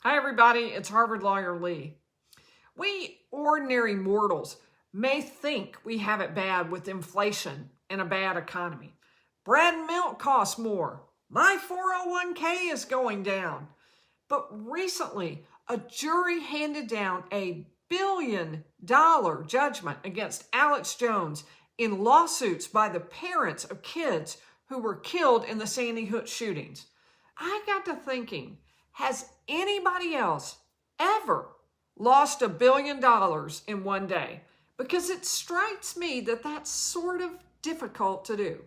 Hi, everybody. It's Harvard lawyer Lee. We ordinary mortals may think we have it bad with inflation and a bad economy. Bread and milk cost more. My 401k is going down. But recently, a jury handed down a $1 billion judgment against Alex Jones in lawsuits by the parents of kids who were killed in the Sandy Hook shootings. I got to thinking, has anybody else ever lost $1 billion in one day? Because it strikes me that that's sort of difficult to do.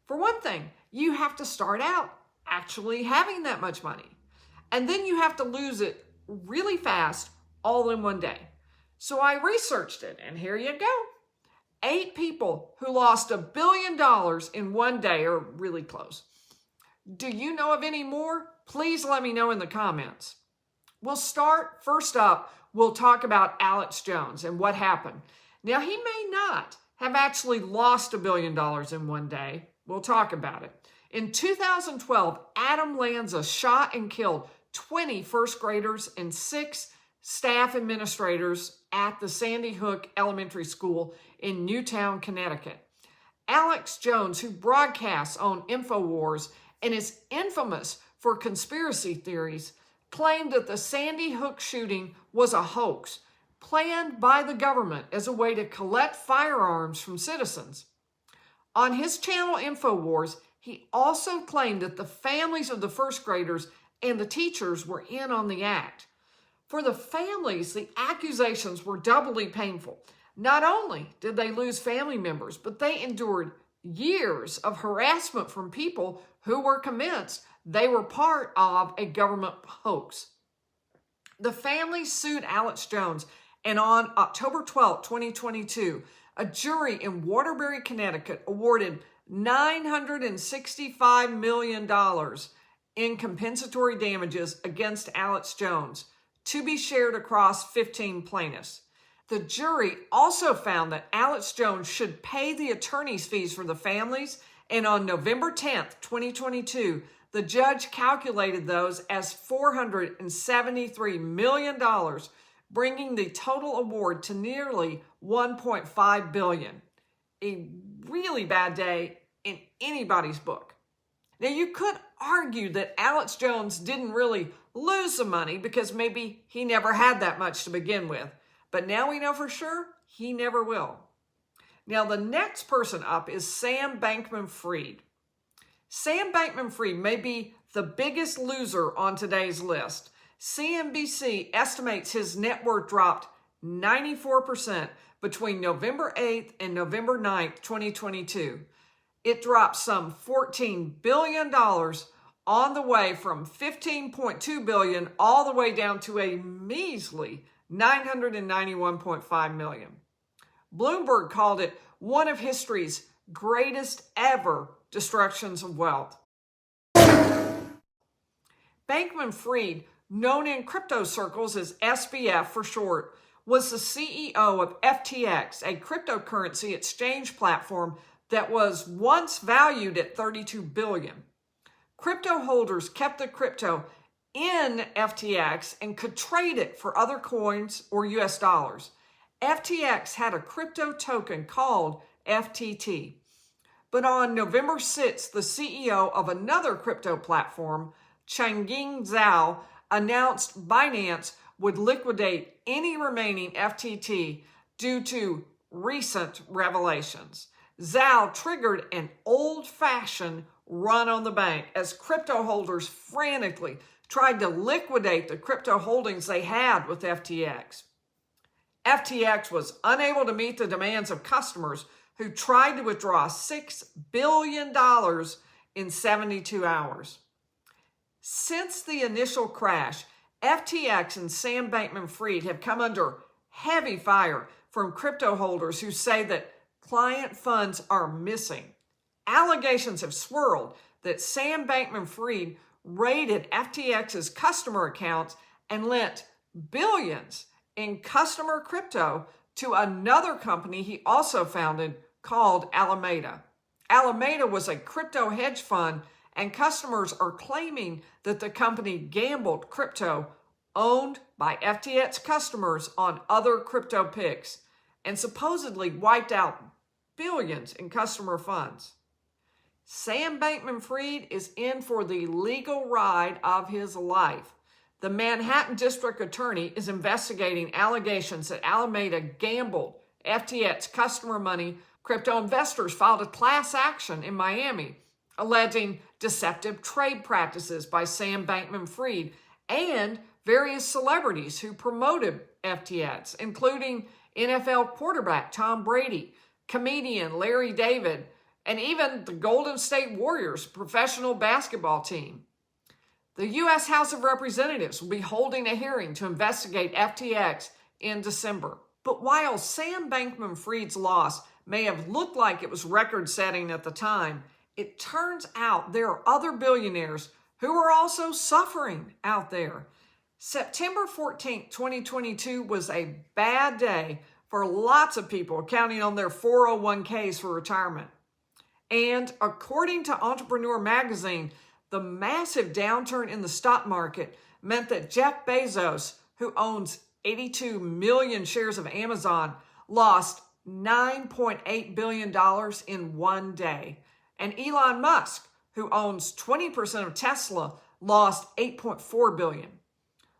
For one thing, you have to start out actually having that much money. And then you have to lose it really fast all in one day. So I researched it, and here you go. 8 people who lost $1 billion in one day are really close. Do you know of any more? Please let me know in the comments. We'll start, first up, we'll talk about Alex Jones and what happened. Now, he may not have actually lost $1 billion in one day. We'll talk about it. In 2012, Adam Lanza shot and killed 20 first graders and 6 staff administrators at the Sandy Hook Elementary School in Newtown, Connecticut. Alex Jones, who broadcasts on InfoWars and is infamous for conspiracy theories, claimed that the Sandy Hook shooting was a hoax planned by the government as a way to collect firearms from citizens. On his channel InfoWars, he also claimed that the families of the first graders and the teachers were in on the act. For the families, the accusations were doubly painful. Not only did they lose family members, but they endured years of harassment from people who were convinced they were part of a government hoax. The families sued Alex Jones, and on October 12, 2022, a jury in Waterbury, Connecticut awarded $965 million in compensatory damages against Alex Jones, to be shared across 15 plaintiffs. The jury also found that Alex Jones should pay the attorney's fees for the families, and on November 10, 2022, the judge calculated those as $473 million, bringing the total award to nearly $1.5 billion. A really bad day in anybody's book. Now, you could argue that Alex Jones didn't really lose the money because maybe he never had that much to begin with. But now we know for sure he never will. Now, the next person up is Sam Bankman-Fried. Sam Bankman-Fried may be the biggest loser on today's list. CNBC estimates his net worth dropped 94% between November 8th and November 9th, 2022. It dropped some $14 billion on the way from $15.2 billion all the way down to a measly $991.5 million. Bloomberg called it one of history's greatest ever destructions of wealth. Bankman-Fried, known in crypto circles as SBF for short, was the CEO of FTX, a cryptocurrency exchange platform that was once valued at $32 billion. Crypto holders kept the crypto in FTX and could trade it for other coins or US dollars. FTX had a crypto token called FTT. But on November 6th, the CEO of another crypto platform, Changpeng Zhao, announced Binance would liquidate any remaining FTT due to recent revelations. Zhao triggered an old-fashioned run on the bank as crypto holders frantically tried to liquidate the crypto holdings they had with FTX. FTX was unable to meet the demands of customers who tried to withdraw $6 billion in 72 hours. Since the initial crash, FTX and Sam Bankman-Fried have come under heavy fire from crypto holders who say that client funds are missing. Allegations have swirled that Sam Bankman-Fried raided FTX's customer accounts and lent billions in customer crypto to another company he also founded called Alameda. Alameda was a crypto hedge fund and customers are claiming that the company gambled crypto owned by FTX customers on other crypto picks and supposedly wiped out billions in customer funds. Sam Bankman-Fried is in for the legal ride of his life. The Manhattan District Attorney is investigating allegations that Alameda gambled FTX customer money. Crypto investors filed a class action in Miami alleging deceptive trade practices by Sam Bankman-Fried and various celebrities who promoted FTX, including NFL quarterback Tom Brady, comedian Larry David, and even the Golden State Warriors professional basketball team. The U.S. House of Representatives will be holding a hearing to investigate FTX in December. But while Sam Bankman-Fried's loss may have looked like it was record-setting at the time, it turns out there are other billionaires who are also suffering out there. September 14, 2022 was a bad day for lots of people counting on their 401ks for retirement. And according to Entrepreneur Magazine, the massive downturn in the stock market meant that Jeff Bezos, who owns 82 million shares of Amazon, lost $9.8 billion in one day. And Elon Musk, who owns 20% of Tesla, lost $8.4 billion.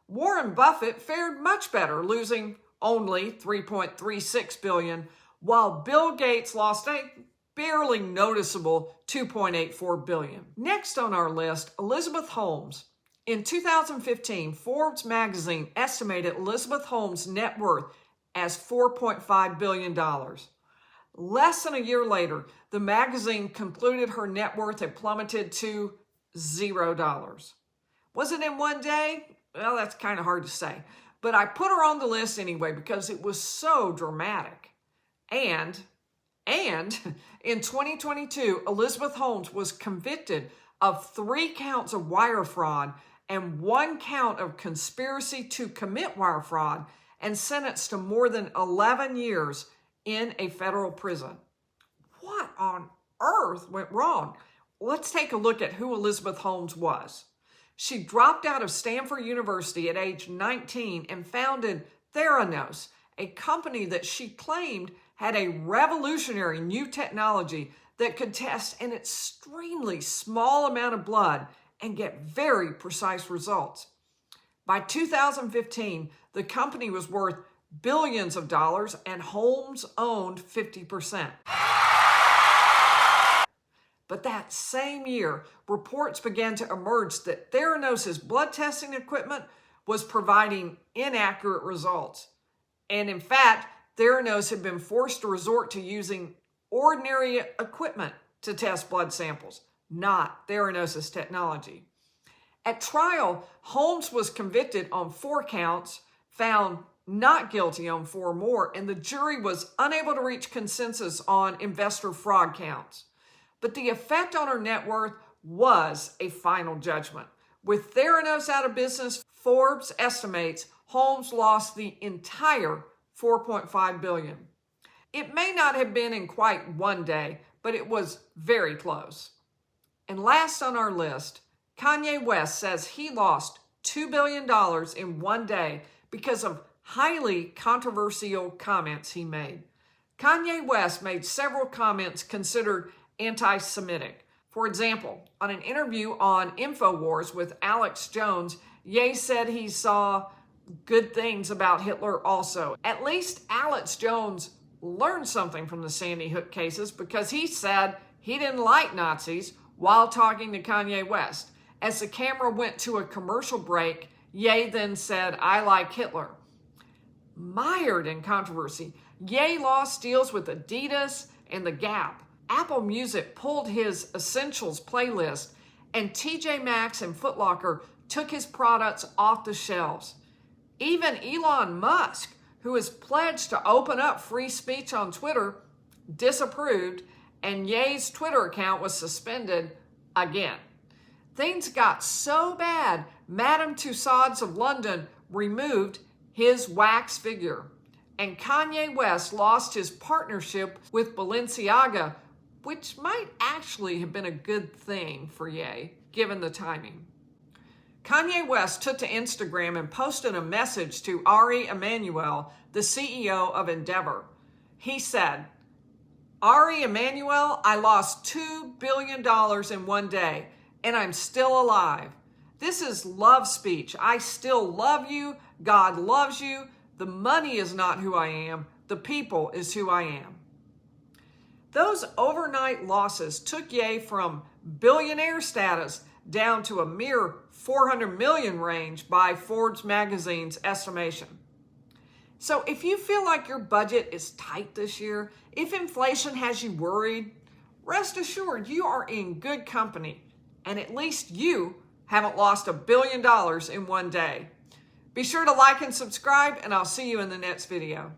Warren Buffett fared much better, losing only $3.36 billion, while Bill Gates lost a barely noticeable $2.84 billion. Next on our list, Elizabeth Holmes. In 2015, Forbes magazine estimated Elizabeth Holmes' net worth as $4.5 billion. Less than a year later, the magazine concluded her net worth had plummeted to $0. Was it in one day? Well, that's kind of hard to say. But I put her on the list anyway because it was so dramatic. And in 2022, Elizabeth Holmes was convicted of 3 counts of wire fraud and 1 count of conspiracy to commit wire fraud and sentenced to more than 11 years in a federal prison. What on earth went wrong? Let's take a look at who Elizabeth Holmes was. She dropped out of Stanford University at age 19 and founded Theranos, a company that she claimed had a revolutionary new technology that could test an extremely small amount of blood and get very precise results. By 2015, the company was worth billions of dollars and Holmes owned 50%. But that same year, reports began to emerge that Theranos' blood testing equipment was providing inaccurate results. And in fact, Theranos had been forced to resort to using ordinary equipment to test blood samples, not Theranos' technology. At trial, Holmes was convicted on 4 counts, found not guilty on 4 more, and the jury was unable to reach consensus on investor fraud counts. But the effect on her net worth was a final judgment. With Theranos out of business, Forbes estimates Holmes lost the entire $4.5 billion. It may not have been in quite one day, but it was very close. And last on our list, Kanye West says he lost $2 billion in one day because of highly controversial comments he made. Kanye West made several comments considered anti-Semitic. For example, on an interview on InfoWars with Alex Jones, Ye said he saw good things about Hitler also. At least Alex Jones learned something from the Sandy Hook cases because he said he didn't like Nazis while talking to Kanye West. As the camera went to a commercial break, Ye then said, "I like Hitler." Mired in controversy, Ye lost deals with Adidas and The Gap. Apple Music pulled his Essentials playlist, and TJ Maxx and Foot Locker took his products off the shelves. Even Elon Musk, who has pledged to open up free speech on Twitter, disapproved, and Ye's Twitter account was suspended again. Things got so bad, Madame Tussauds of London removed his wax figure, and Kanye West lost his partnership with Balenciaga, which might actually have been a good thing for Ye, given the timing. Kanye West took to Instagram and posted a message to Ari Emanuel, the CEO of Endeavor. He said, "Ari Emanuel, I lost $2 billion in one day, and I'm still alive. This is love speech. I still love you. God loves you. The money is not who I am. The people is who I am." Those overnight losses took Ye from billionaire status down to a mere 400 million range by Forbes magazine's estimation. So if you feel like your budget is tight this year, if inflation has you worried, rest assured you are in good company, and at least you haven't lost $1 billion in one day. Be sure to like and subscribe, and I'll see you in the next video.